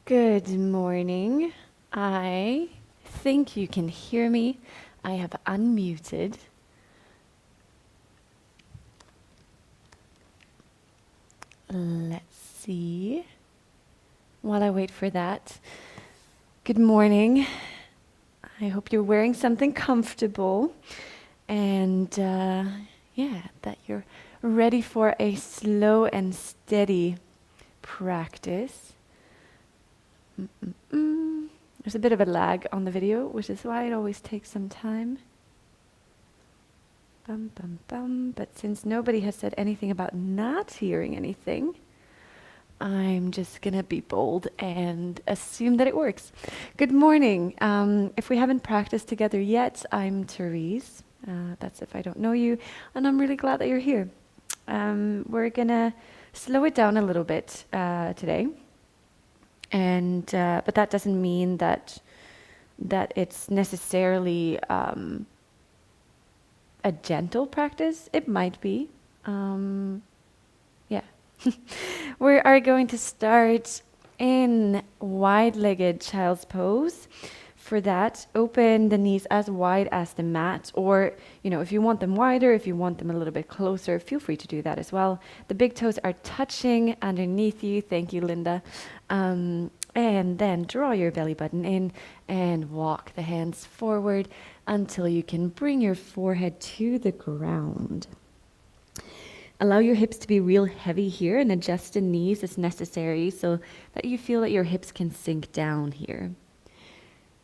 Good morning. I think you can hear me. I have unmuted. Let's see. While I wait for that, good morning. I hope you're wearing something comfortable and that you're ready for a slow and steady practice. There's a bit of a lag on the video, which is why it always takes some time. Bum, bum, bum. But since nobody has said anything about not hearing anything, I'm just going to be bold and assume that it works. Good morning. If we haven't practiced together yet, I'm Therese. That's if I don't know you, and I'm really glad that you're here. We're going to slow it down a little bit today. And but that doesn't mean that it's necessarily a gentle practice. It might be. Yeah. We are going to start in wide-legged child's pose. For that, open the knees as wide as the mat, or if you want them wider, if you want them a little bit closer, feel free to do that as well. The big toes are touching underneath you. Thank you, Linda. And then draw your belly button in and walk the hands forward until you can bring your forehead to the ground. Allow your hips to be real heavy here and adjust the knees as necessary so that you feel that your hips can sink down here.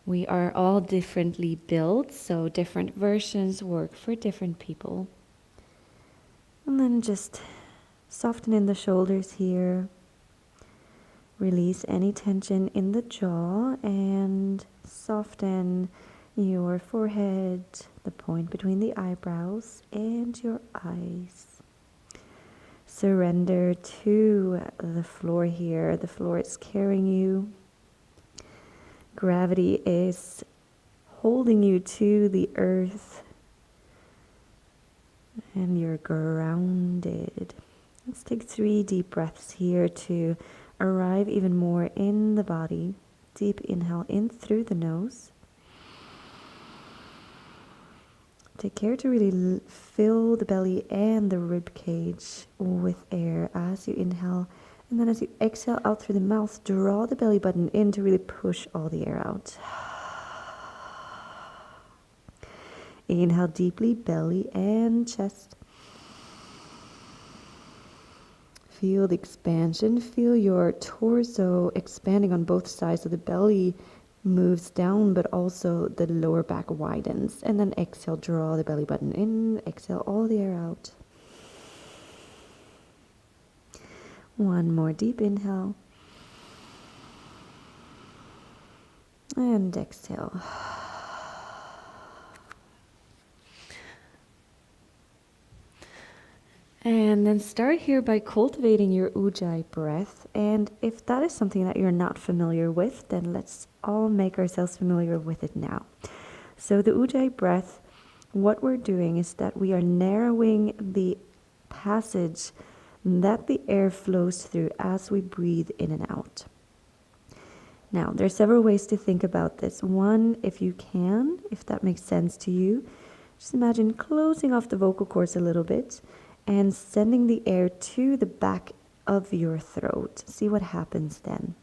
We are all differently built, so different versions work for different people. And then just soften in the shoulders here. Release any tension in the jaw and soften your forehead, the point between the eyebrows, and your eyes. Surrender to the floor here. The floor is carrying you. Gravity is holding you to the earth. And you're grounded. Let's take 3 deep breaths here to arrive even more in the body. Deep inhale in through the nose. Take care to really fill the belly and the rib cage with air as you inhale. And then as you exhale out through the mouth, draw the belly button in to really push all the air out. Inhale deeply, belly and chest. Feel the expansion. Feel your torso expanding on both sides, so the belly moves down, but also the lower back widens. And then exhale, draw the belly button in. Exhale all the air out. One more deep inhale. And exhale. And then start here by cultivating your Ujjayi breath. And if that is something that you're not familiar with, then let's all make ourselves familiar with it now. So the Ujjayi breath, what we're doing is that we are narrowing the passage that the air flows through as we breathe in and out. Now, there are several ways to think about this. One, if you can, if that makes sense to you, just imagine closing off the vocal cords a little bit and sending the air to the back of your throat. See what happens then.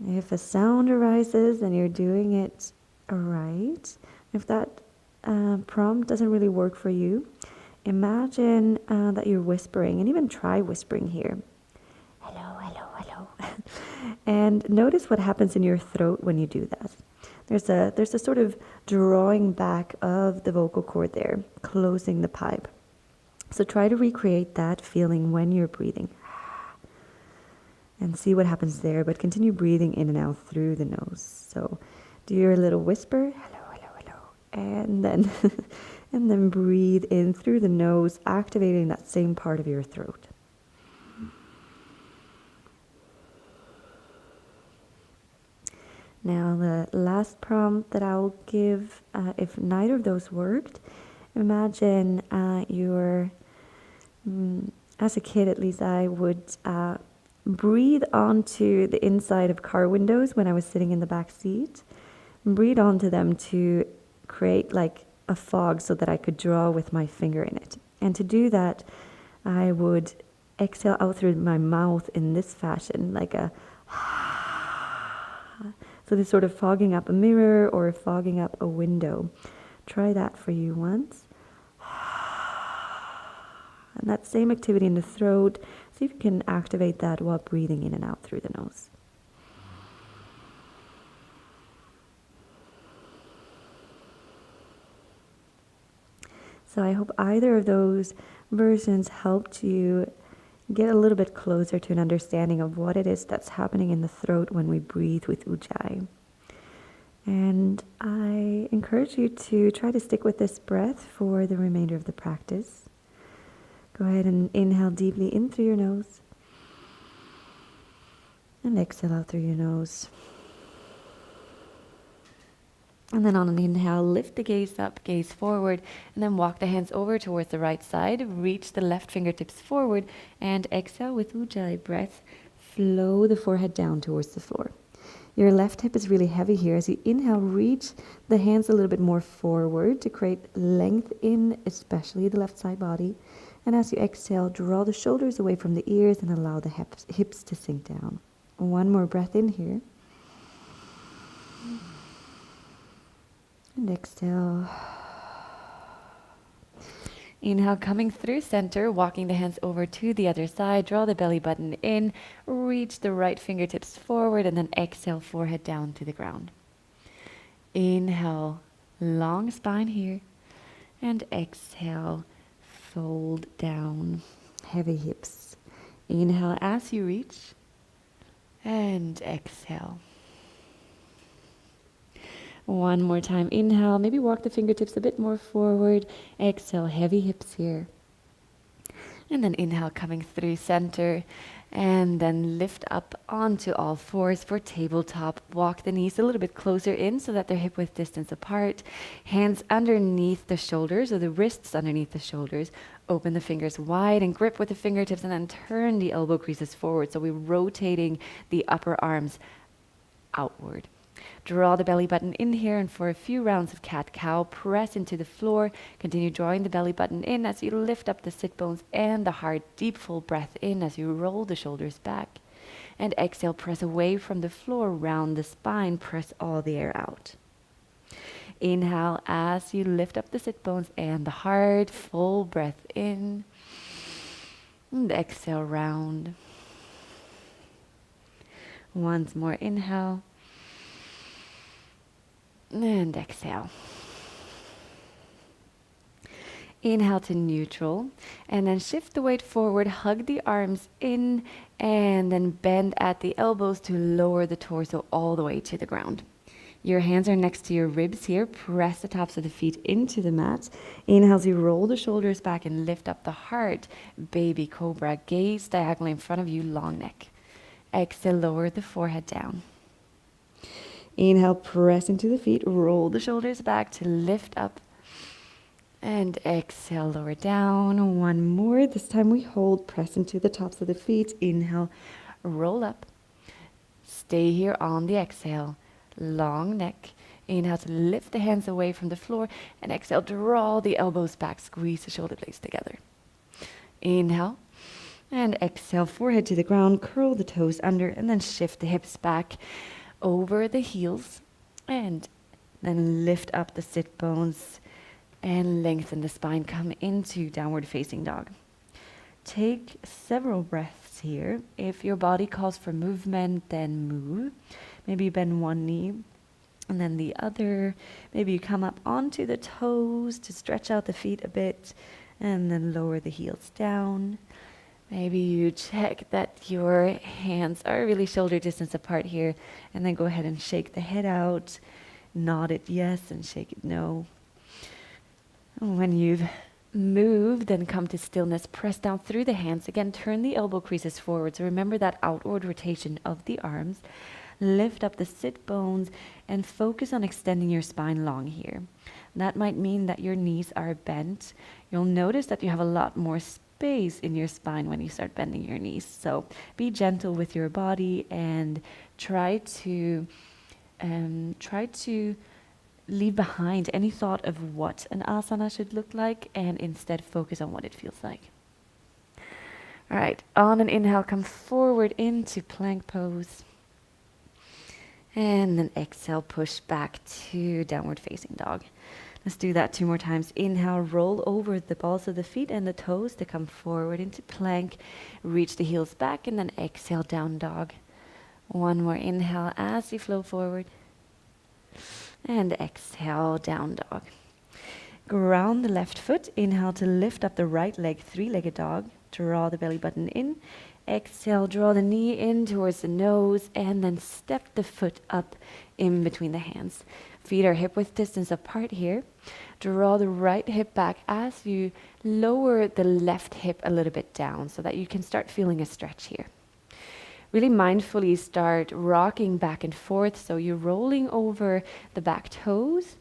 If a sound arises, then you're doing it right. If that prompt doesn't really work for you, imagine that you're whispering, and even try whispering here. Hello, hello, hello. And notice what happens in your throat when you do that. There's a sort of drawing back of the vocal cord there, closing the pipe. So try to recreate that feeling when you're breathing. And see what happens there, but continue breathing in and out through the nose. So do your little whisper, hello, hello, hello. And then, and then breathe in through the nose, activating that same part of your throat. Now the last prompt that I'll give, if neither of those worked, imagine you're, as a kid at least I would Breathe onto the inside of car windows when I was sitting in the back seat. Breathe onto them to create like a fog so that I could draw with my finger in it. And to do that, I would exhale out through my mouth in this fashion, like a so this sort of fogging up a mirror or fogging up a window. Try that for you once. And that same activity in the throat, see if you can activate that while breathing in and out through the nose. So I hope either of those versions helped you get a little bit closer to an understanding of what it is that's happening in the throat when we breathe with Ujjayi. And I encourage you to try to stick with this breath for the remainder of the practice. Go ahead and inhale deeply in through your nose. And exhale out through your nose. And then on an inhale, lift the gaze up, gaze forward, and then walk the hands over towards the right side. Reach the left fingertips forward, and exhale with Ujjayi breath. Flow the forehead down towards the floor. Your left hip is really heavy here. As you inhale, reach the hands a little bit more forward to create length in especially the left side body. And as you exhale, draw the shoulders away from the ears and allow the hips to sink down. One more breath in here. And exhale. Inhale, coming through center, walking the hands over to the other side. Draw the belly button in. Reach the right fingertips forward and then exhale, forehead down to the ground. Inhale, long spine here. And exhale, fold down, heavy hips. Inhale as you reach. And exhale. One more time. Inhale, maybe walk the fingertips a bit more forward. Exhale, heavy hips here. And then inhale, coming through center. And then lift up onto all fours for tabletop. Walk the knees a little bit closer in so that they're hip width distance apart. Hands underneath the shoulders or the wrists underneath the shoulders. Open the fingers wide and grip with the fingertips and then turn the elbow creases forward. So we're rotating the upper arms outward. Draw the belly button in here, and for a few rounds of cat-cow, press into the floor. Continue drawing the belly button in as you lift up the sit bones and the heart. Deep full breath in as you roll the shoulders back. And exhale, press away from the floor, round the spine, press all the air out. Inhale as you lift up the sit bones and the heart. Full breath in. And exhale, round. Once more, inhale. And exhale. Inhale to neutral, and then shift the weight forward, hug the arms in, and then bend at the elbows to lower the torso all the way to the ground. Your hands are next to your ribs here. Press the tops of the feet into the mat. Inhale as you roll the shoulders back and lift up the heart. Baby cobra, gaze diagonally in front of you, long neck. Exhale, lower the forehead down. Inhale, press into the feet, roll the shoulders back to lift up. And exhale, lower down. One more. This time we hold, press into the tops of the feet. Inhale, roll up. Stay here on the exhale. Long neck. Inhale to lift the hands away from the floor. And exhale, draw the elbows back. Squeeze the shoulder blades together. Inhale. And exhale, forehead to the ground. Curl the toes under and then shift the hips back over the heels, and then lift up the sit bones and lengthen the spine. Come into downward facing dog. Take several breaths here. If your body calls for movement, then move. Maybe bend one knee and then the other. Maybe you come up onto the toes to stretch out the feet a bit and then lower the heels down. Maybe you check that your hands are really shoulder distance apart here, and then go ahead and shake the head out, nod it yes and shake it no. And when you've moved, then come to stillness, press down through the hands. Again, turn the elbow creases forward. So remember that outward rotation of the arms. Lift up the sit bones and focus on extending your spine long here. That might mean that your knees are bent. You'll notice that you have a lot more space in your spine when you start bending your knees. So be gentle with your body and try to leave behind any thought of what an asana should look like and instead focus on what it feels like. All right, on an inhale, come forward into plank pose. And then exhale, push back to downward facing dog. Let's do that 2 more times. Inhale, roll over the balls of the feet and the toes to come forward into plank. Reach the heels back and then exhale, down dog. 1 more inhale as you flow forward. And exhale, down dog. Ground the left foot. Inhale to lift up the right leg, 3-legged dog. Draw the belly button in. Exhale, draw the knee in towards the nose and then step the foot up in between the hands. Feet are hip width distance apart here. Draw the right hip back as you lower the left hip a little bit down so that you can start feeling a stretch here. Really mindfully start rocking back and forth, so you're rolling over the back toes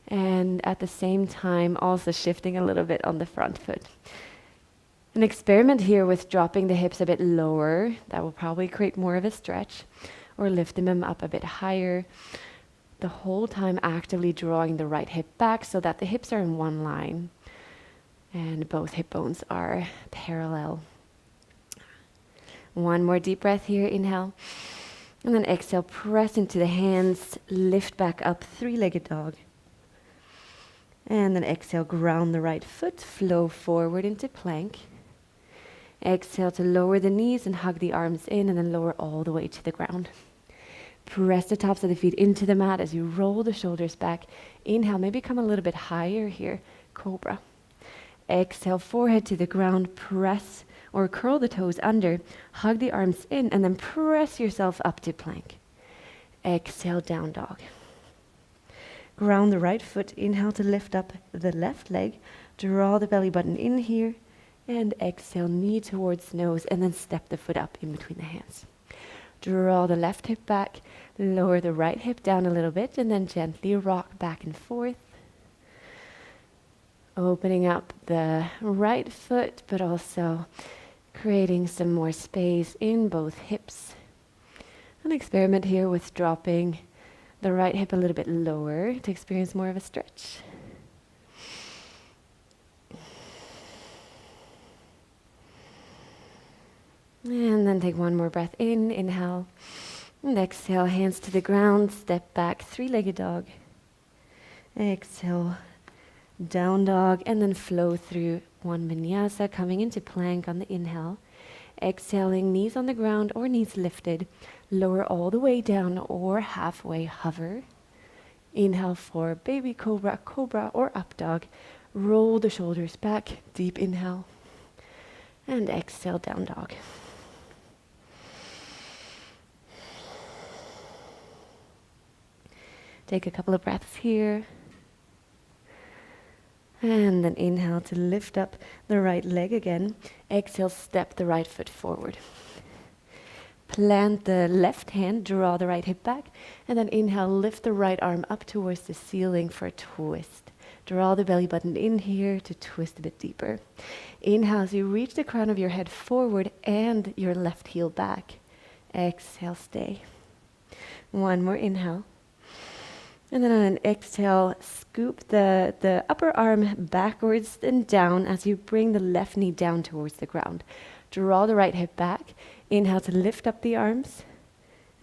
and at the same time also shifting a little bit on the front foot. An experiment here with dropping the hips a bit lower. That will probably create more of a stretch, or lifting them up a bit higher. The whole time actively drawing the right hip back so that the hips are in one line and both hip bones are parallel. 1 more deep breath here, inhale. And then exhale, press into the hands, lift back up, 3-legged dog. And then exhale, ground the right foot, flow forward into plank. Exhale to lower the knees and hug the arms in and then lower all the way to the ground. Press the tops of the feet into the mat as you roll the shoulders back. Inhale, maybe come a little bit higher here, cobra. Exhale, forehead to the ground, press or curl the toes under, hug the arms in and then press yourself up to plank. Exhale, down dog. Ground the right foot, inhale to lift up the left leg, draw the belly button in here. And exhale, knee towards nose, and then step the foot up in between the hands. Draw the left hip back, lower the right hip down a little bit, and then gently rock back and forth. Opening up the right foot, but also creating some more space in both hips. An experiment here with dropping the right hip a little bit lower to experience more of a stretch. And then take 1 more breath in, inhale, and exhale, hands to the ground, step back, 3-legged dog. Exhale, down dog, and then flow through 1 vinyasa, coming into plank on the inhale. Exhaling, knees on the ground or knees lifted, lower all the way down or halfway hover. Inhale for baby cobra, cobra or up dog. Roll the shoulders back, deep inhale, and exhale, down dog. Take a couple of breaths here. And then inhale to lift up the right leg again. Exhale, step the right foot forward. Plant the left hand, draw the right hip back. And then inhale, lift the right arm up towards the ceiling for a twist. Draw the belly button in here to twist a bit deeper. Inhale as you reach the crown of your head forward and your left heel back. Exhale, stay. 1 more inhale. And then on an exhale, scoop the upper arm backwards and down as you bring the left knee down towards the ground. Draw the right hip back. Inhale to lift up the arms.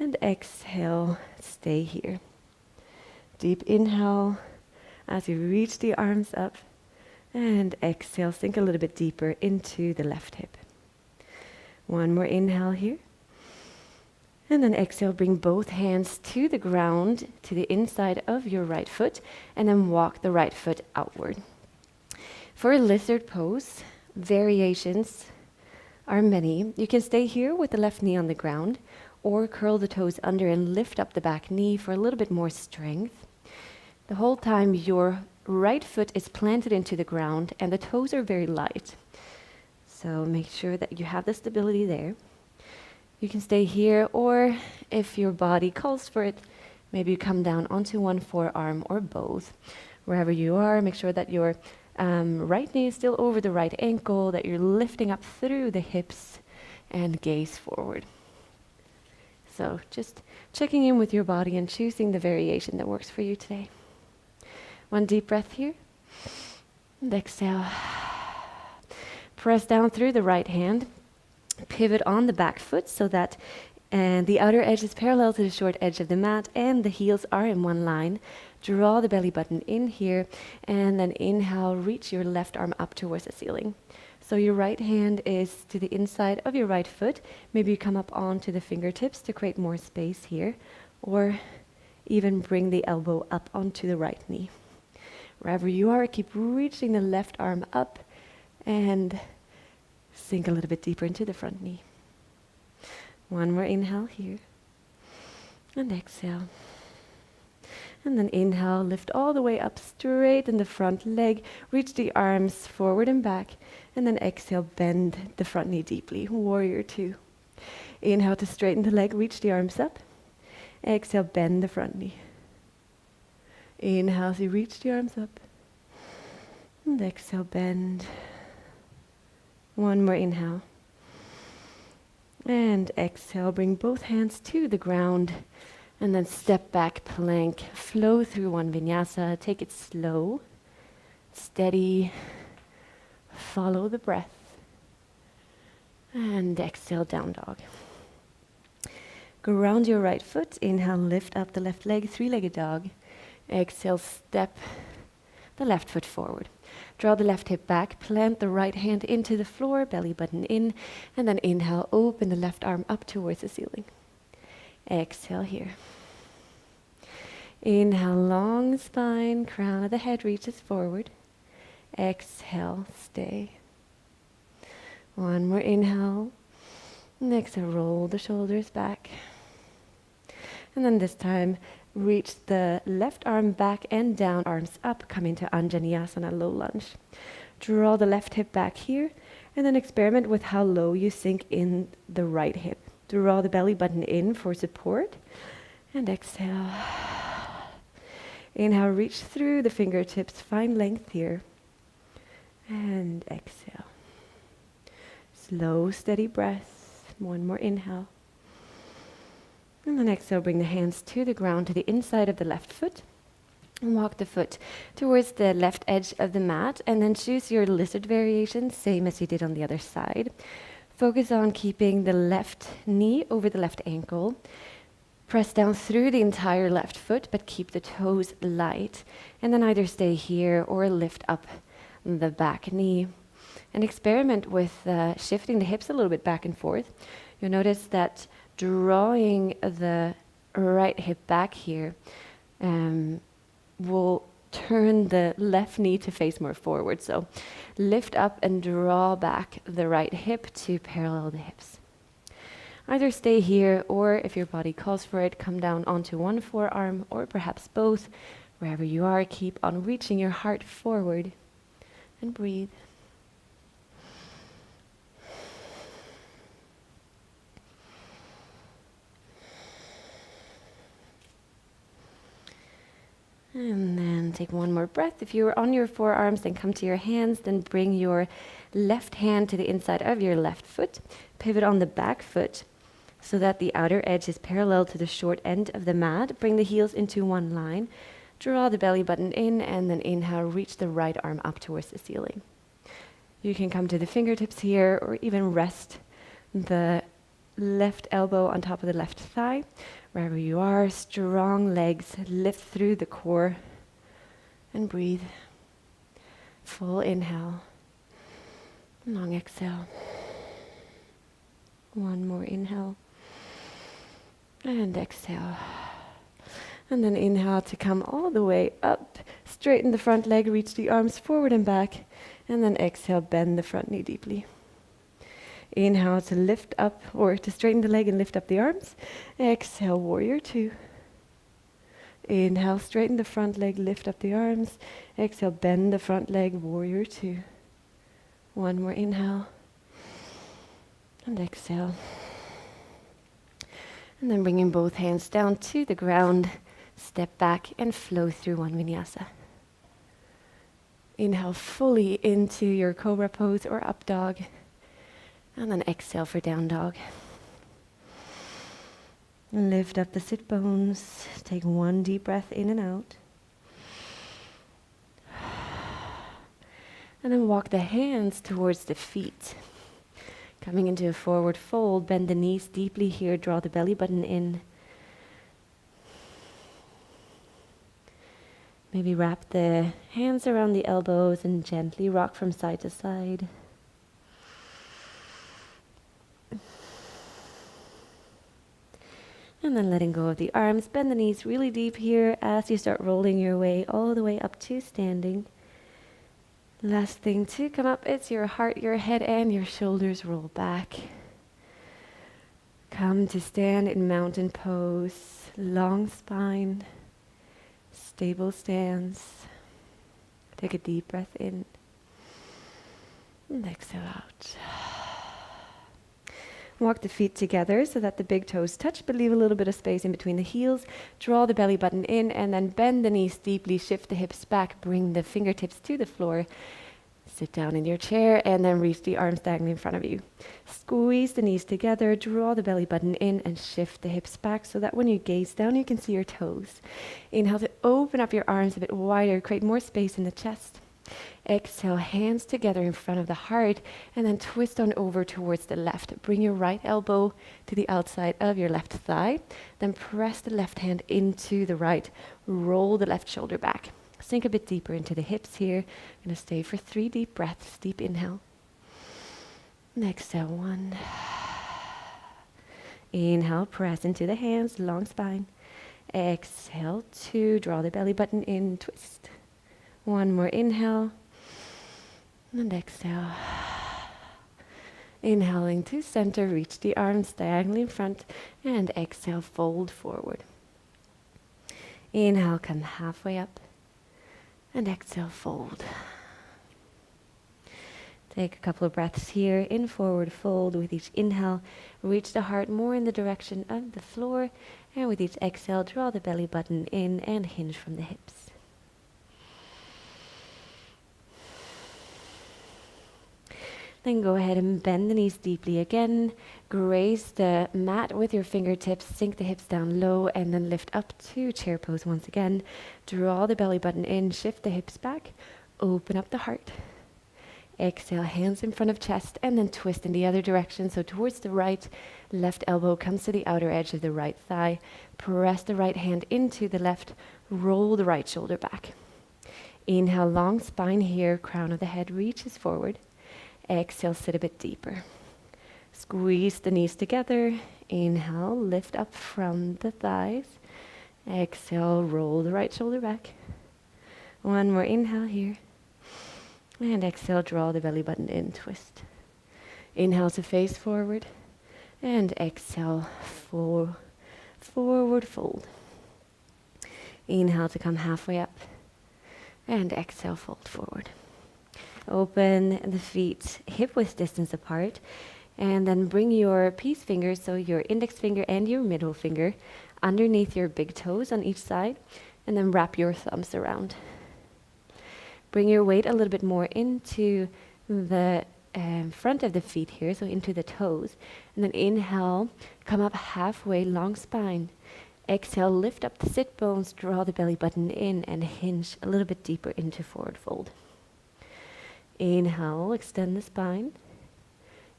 And exhale, stay here. Deep inhale as you reach the arms up. And exhale, sink a little bit deeper into the left hip. 1 more inhale here. And then exhale, bring both hands to the ground, to the inside of your right foot, and then walk the right foot outward. For a lizard pose, variations are many. You can stay here with the left knee on the ground, or curl the toes under and lift up the back knee for a little bit more strength. The whole time your right foot is planted into the ground and the toes are very light. So make sure that you have the stability there. You can stay here, or if your body calls for it, maybe you come down onto one forearm or both. Wherever you are, make sure that your Right knee is still over the right ankle, that you're lifting up through the hips and gaze forward. So just checking in with your body and choosing the variation that works for you today. One deep breath here. And exhale. Press down through the right hand. Pivot on the back foot so that the outer edge is parallel to the short edge of the mat and the heels are in one line. Draw the belly button in here and then inhale, reach your left arm up towards the ceiling. So your right hand is to the inside of your right foot. Maybe you come up onto the fingertips to create more space here, or even bring the elbow up onto the right knee. Wherever you are, keep reaching the left arm up and sink a little bit deeper into the front knee. One more inhale here. And exhale. And then inhale, lift all the way up, straighten the front leg, reach the arms forward and back, and then exhale, bend the front knee deeply, warrior two. Inhale to straighten the leg, reach the arms up. Exhale, bend the front knee. Inhale as you reach the arms up. And exhale, bend. One more inhale. And exhale, bring both hands to the ground. And then step back, plank, flow through one vinyasa. Take it slow, steady, follow the breath. And exhale, down dog. Ground your right foot. Inhale, lift up the left leg, three-legged dog. Exhale, step the left foot forward. Draw the left hip back, plant the right hand into the floor, belly button in, and then inhale, open the left arm up towards the ceiling. Exhale here. Inhale, long spine, crown of the head reaches forward. Exhale, stay. One more inhale. And exhale, roll the shoulders back. And then this time, reach the left arm back and down, arms up, come into Anjaneyasana, low lunge. Draw the left hip back here, and then experiment with how low you sink in the right hip. Draw the belly button in for support, and exhale. Inhale, reach through the fingertips, find length here, and exhale. Slow, steady breath. One more inhale. And then exhale, bring the hands to the ground, to the inside of the left foot. And walk the foot towards the left edge of the mat, and then choose your lizard variation, same as you did on the other side. Focus on keeping the left knee over the left ankle. Press down through the entire left foot, but keep the toes light. And then either stay here or lift up the back knee. And experiment with shifting the hips a little bit back and forth. You'll notice that drawing the right hip back here will turn the left knee to face more forward. So lift up and draw back the right hip to parallel the hips. Either stay here, or if your body calls for it, come down onto one forearm, or perhaps both. Wherever you are, keep on reaching your heart forward and breathe. And then take one more breath. If you are on your forearms, then come to your hands. Then bring your left hand to the inside of your left foot. Pivot on the back foot so that the outer edge is parallel to the short end of the mat. Bring the heels into one line. Draw the belly button in, and then inhale, reach the right arm up towards the ceiling. You can come to the fingertips here, or even rest the left elbow on top of the left thigh. Wherever you are, strong legs, lift through the core and breathe. Full inhale, long exhale. One more inhale and exhale. And then inhale to come all the way up, straighten the front leg, reach the arms forward and back, and then exhale, bend the front knee deeply. Inhale to lift up, or to straighten the leg and lift up the arms. Exhale, warrior two. Inhale, straighten the front leg, lift up the arms. Exhale, bend the front leg, warrior two. One more inhale. And exhale. And then bringing both hands down to the ground, step back and flow through one vinyasa. Inhale fully into your cobra pose or up dog. And then exhale for down dog. Lift up the sit bones. Take one deep breath in and out. And then walk the hands towards the feet. Coming into a forward fold, bend the knees deeply here, draw the belly button in. Maybe wrap the hands around the elbows and gently rock from side to side. And then letting go of the arms, bend the knees really deep here as you start rolling your way all the way up to standing. Last thing to come up is your heart, your head, and your shoulders roll back. Come to stand in mountain pose, long spine, stable stance. Take a deep breath in and exhale out. Walk the feet together so that the big toes touch, but leave a little bit of space in between the heels. Draw the belly button in and then bend the knees deeply, shift the hips back, bring the fingertips to the floor. Sit down in your chair and then reach the arms diagonally in front of you. Squeeze the knees together, draw the belly button in and shift the hips back so that when you gaze down, you can see your toes. Inhale to open up your arms a bit wider, create more space in the chest. Exhale, hands together in front of the heart, and then twist on over towards the left. Bring your right elbow to the outside of your left thigh. Then press the left hand into the right. Roll the left shoulder back. Sink a bit deeper into the hips here. I'm going to stay for 3 deep breaths. Deep inhale. And exhale, 1. Inhale, press into the hands, long spine. Exhale, 2. Draw the belly button in, twist. 1 more inhale. And exhale. Inhaling to center, reach the arms diagonally in front, and exhale, fold forward. Inhale, come halfway up, and exhale, fold. Take a couple of breaths here in forward fold. With each inhale, reach the heart more in the direction of the floor, and with each exhale, draw the belly button in and hinge from the hips. Then go ahead and bend the knees deeply again. Graze the mat with your fingertips. Sink the hips down low and then lift up to chair pose once again. Draw the belly button in. Shift the hips back. Open up the heart. Exhale, hands in front of chest and then twist in the other direction. So towards the right, left elbow comes to the outer edge of the right thigh. Press the right hand into the left. Roll the right shoulder back. Inhale, long spine here. Crown of the head reaches forward. Exhale, sit a bit deeper. Squeeze the knees together. Inhale, lift up from the thighs. Exhale, roll the right shoulder back. 1 more inhale here. And exhale, draw the belly button in, twist. Inhale to face forward. And exhale, forward fold. Inhale to come halfway up. And exhale, fold forward. Open the feet hip width distance apart, and then bring your peace fingers, so your index finger and your middle finger, underneath your big toes on each side, and then wrap your thumbs around. Bring your weight a little bit more into the front of the feet here, so into the toes, and then inhale, come up halfway, long spine. Exhale, lift up the sit bones, draw the belly button in, and hinge a little bit deeper into forward fold. Inhale, extend the spine.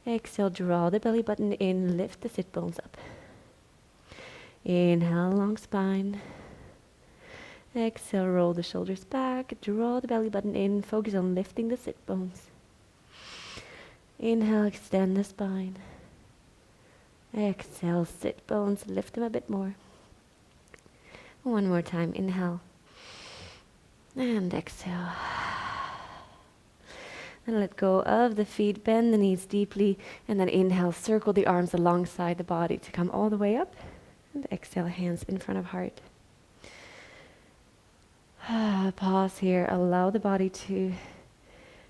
Exhale, draw the belly button in, lift the sit bones up. Inhale, long spine. Exhale, roll the shoulders back, draw the belly button in, focus on lifting the sit bones. Inhale, extend the spine. Exhale, sit bones, lift them a bit more. 1 more time, inhale. And exhale. And let go of the feet, bend the knees deeply, and then inhale, circle the arms alongside the body to come all the way up. And exhale, hands in front of heart. Pause here, allow the body to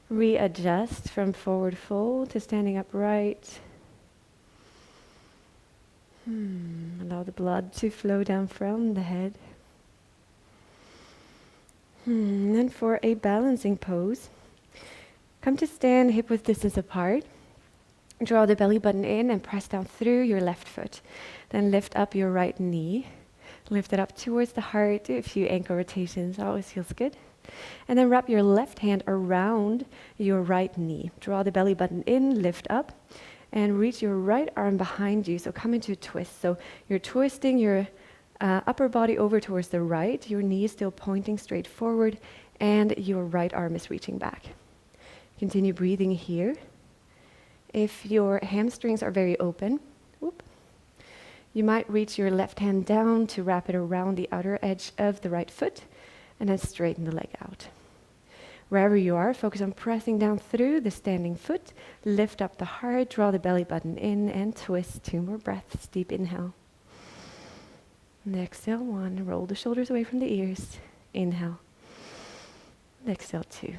readjust from forward fold to standing upright. Allow the blood to flow down from the head. And then for a balancing pose, come to stand hip width distance apart. Draw the belly button in and press down through your left foot. Then lift up your right knee. Lift it up towards the heart. Do a few ankle rotations. Always feels good. And then wrap your left hand around your right knee. Draw the belly button in, lift up, and reach your right arm behind you. So come into a twist. So you're twisting your upper body over towards the right. Your knee is still pointing straight forward, and your right arm is reaching back. Continue breathing here. If your hamstrings are very open, you might reach your left hand down to wrap it around the outer edge of the right foot, and then straighten the leg out. Wherever you are, focus on pressing down through the standing foot, lift up the heart, draw the belly button in, and twist. 2 more breaths. Deep inhale. And exhale, 1. Roll the shoulders away from the ears. Inhale. And exhale, 2.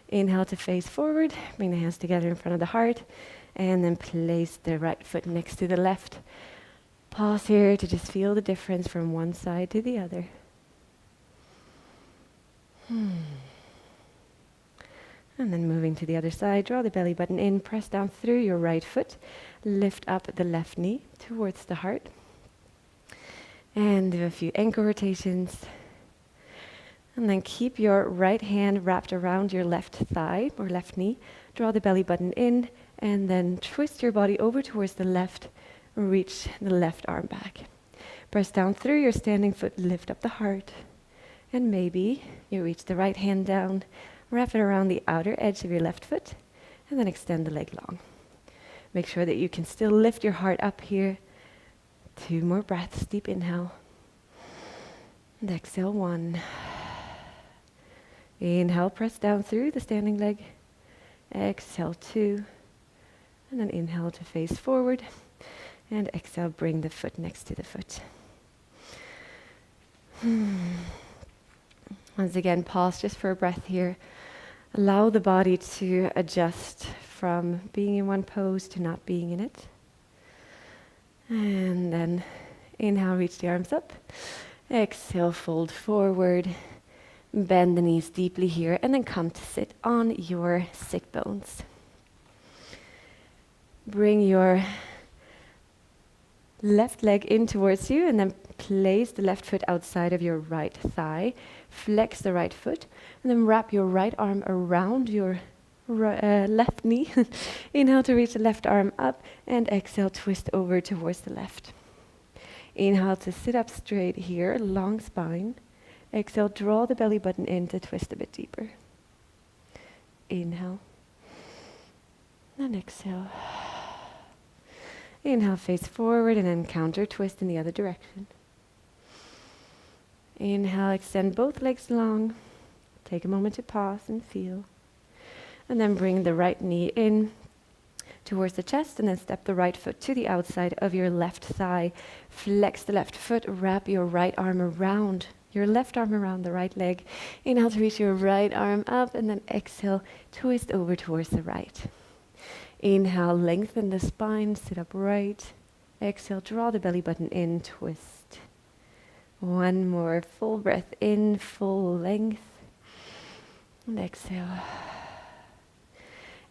Inhale to face forward. Bring the hands together in front of the heart, and then place the right foot next to the left. Pause here to just feel the difference from one side to the other. And then moving to the other side, draw the belly button in, press down through your right foot, lift up the left knee towards the heart, and do a few ankle rotations. And then keep your right hand wrapped around your left thigh or left knee, draw the belly button in, and then twist your body over towards the left, reach the left arm back. Press down through your standing foot, lift up the heart, and maybe you reach the right hand down, wrap it around the outer edge of your left foot, and then extend the leg long. Make sure that you can still lift your heart up here. 2 more breaths. Deep inhale. And exhale, 1. Inhale, press down through the standing leg. Exhale, 2. And then inhale to face forward. And exhale, bring the foot next to the foot. Once again, pause just for a breath here. Allow the body to adjust from being in one pose to not being in it. And then inhale, reach the arms up. Exhale, fold forward. Bend the knees deeply here, and then come to sit on your sit bones. Bring your left leg in towards you, and then place the left foot outside of your right thigh. Flex the right foot, and then wrap your right arm around your left knee. Inhale to reach the left arm up, and exhale, twist over towards the left. Inhale to sit up straight here, long spine. Exhale, draw the belly button in to twist a bit deeper. Inhale, and exhale. Inhale, face forward, and then counter twist in the other direction. Inhale, extend both legs long. Take a moment to pause and feel. And then bring the right knee in towards the chest, and then step the right foot to the outside of your left thigh. Flex the left foot, wrap your right arm around, your left arm around the right leg. Inhale to reach your right arm up, and then exhale, twist over towards the right. Inhale, lengthen the spine, sit upright. Exhale, draw the belly button in, twist. 1 more full breath in, full length. And exhale.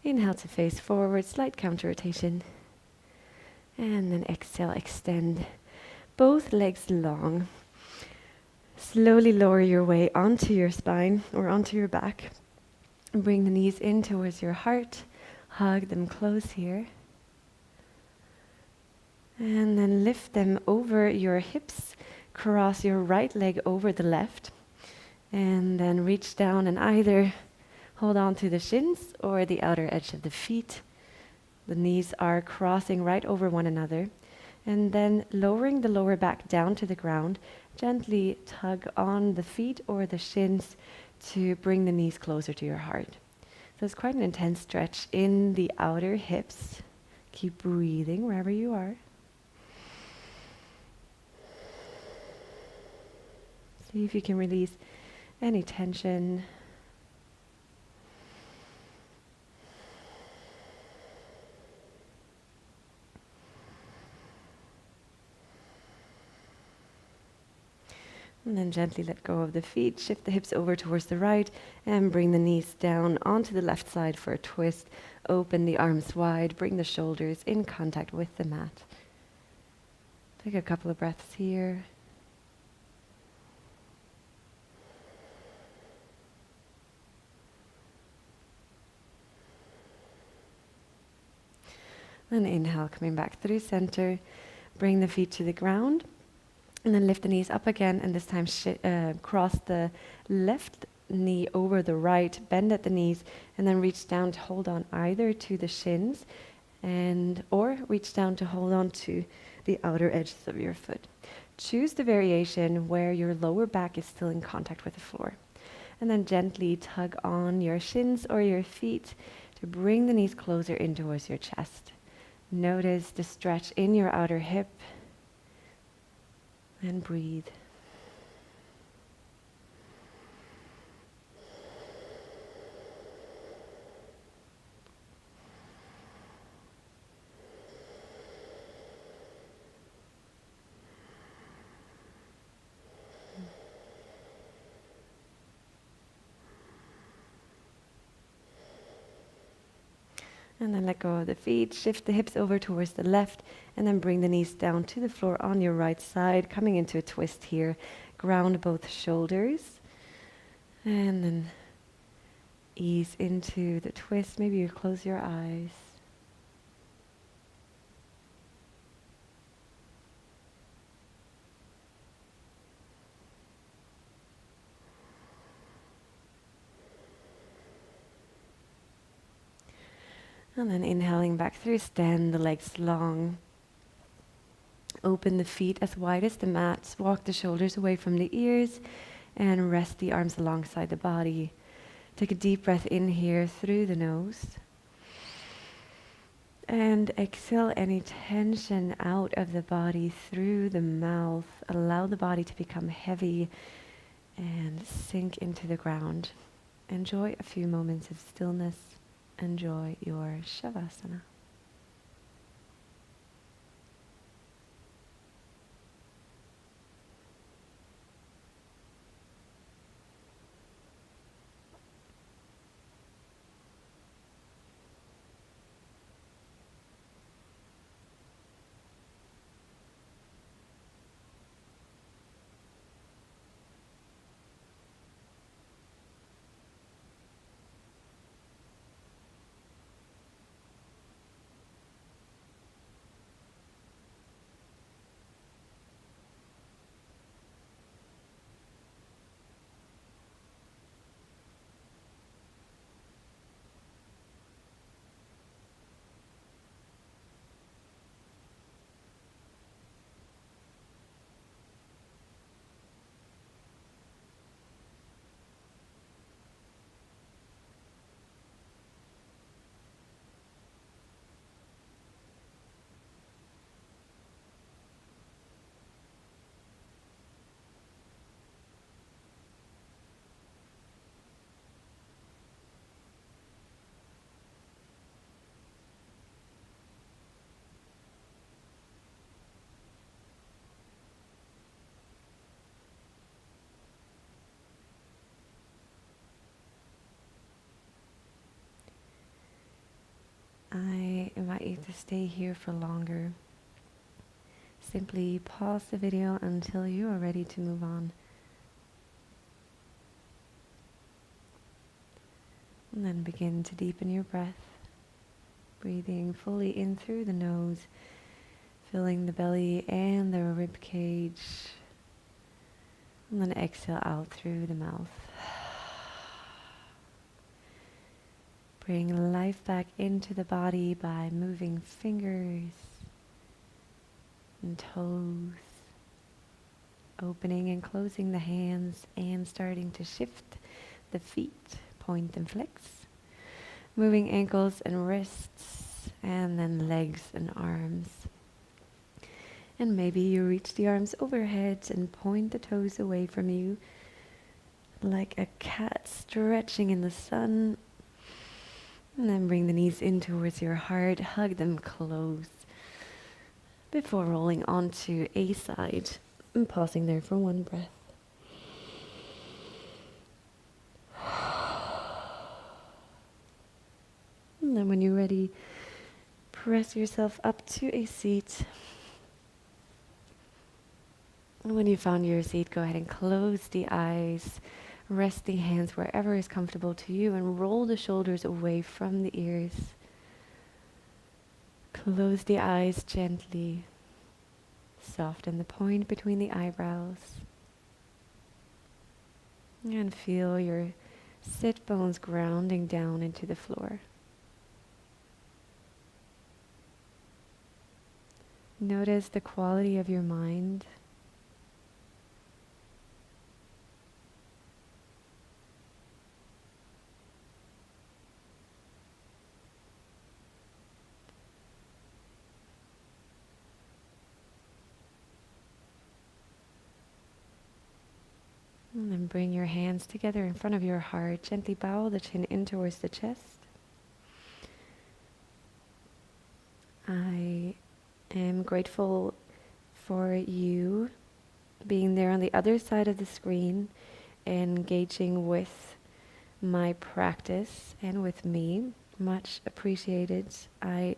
Inhale to face forward, slight counter rotation. And then exhale, extend both legs long. Slowly lower your way onto your spine or onto your back. Bring the knees in towards your heart. Hug them close here. And then lift them over your hips. Cross your right leg over the left. And then reach down and either hold on to the shins or the outer edge of the feet. The knees are crossing right over one another. And then lowering the lower back down to the ground, gently tug on the feet or the shins to bring the knees closer to your heart. So it's quite an intense stretch in the outer hips. Keep breathing wherever you are. See if you can release any tension. And then gently let go of the feet, shift the hips over towards the right, and bring the knees down onto the left side for a twist. Open the arms wide, bring the shoulders in contact with the mat. Take a couple of breaths here. And inhale, coming back through center. Bring the feet to the ground. And then lift the knees up again, and this time cross the left knee over the right, bend at the knees, and then reach down to hold on either to the shins or reach down to hold on to the outer edges of your foot. Choose the variation where your lower back is still in contact with the floor. And then gently tug on your shins or your feet to bring the knees closer in towards your chest. Notice the stretch in your outer hip. And breathe. And then let go of the feet, shift the hips over towards the left, and then bring the knees down to the floor on your right side, coming into a twist here. Ground both shoulders, and then ease into the twist. Maybe you close your eyes. And then inhaling back through, stand the legs long. Open the feet as wide as the mat. Walk the shoulders away from the ears and rest the arms alongside the body. Take a deep breath in here through the nose. And exhale any tension out of the body through the mouth. Allow the body to become heavy and sink into the ground. Enjoy a few moments of stillness. Enjoy your Shavasana. I invite you to stay here for longer. Simply pause the video until you are ready to move on. And then begin to deepen your breath. Breathing fully in through the nose, filling the belly and the rib cage. And then exhale out through the mouth. Bring life back into the body by moving fingers and toes, opening and closing the hands and starting to shift the feet, point and flex, moving ankles and wrists, and then legs and arms. And maybe you reach the arms overhead and point the toes away from you like a cat stretching in the sun. And then bring the knees in towards your heart, hug them close before rolling onto a side and pausing there for one breath. And when you're ready, press yourself up to a seat. And when you found your seat, go ahead and close the eyes. Rest the hands wherever is comfortable to you and roll the shoulders away from the ears. Close the eyes gently. Soften the point between the eyebrows. And feel your sit bones grounding down into the floor. Notice the quality of your mind. And then bring your hands together in front of your heart. Gently bow the chin in towards the chest. I am grateful for you being there on the other side of the screen, engaging with my practice and with me. Much appreciated. I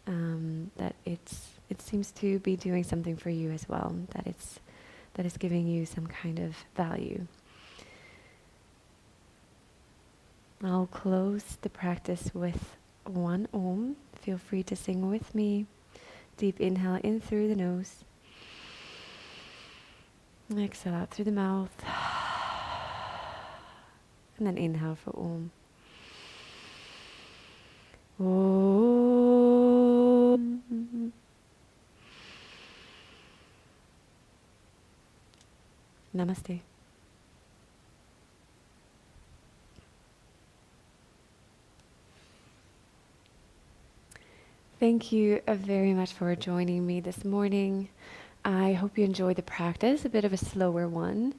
that it seems to be doing something for you as well. That it's giving you some kind of value. I'll close the practice with one Om. Feel free to sing with me. Deep inhale in through the nose. Exhale out through the mouth. And then inhale for Om. Om. Namaste. Thank you very much for joining me this morning. I hope you enjoyed the practice, a bit of a slower one.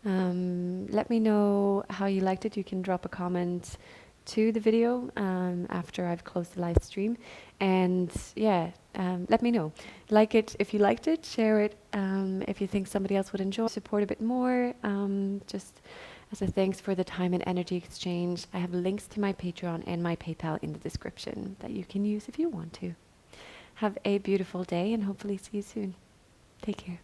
Let me know how you liked it. You can drop a comment to the video after I've closed the live stream. And yeah, let me know. Like it if you liked it, share it if you think somebody else would enjoy. Support a bit more, just as a thanks for the time and energy exchange. I have links to my Patreon and my PayPal in the description that you can use if you want to. Have a beautiful day and hopefully see you soon. Take care.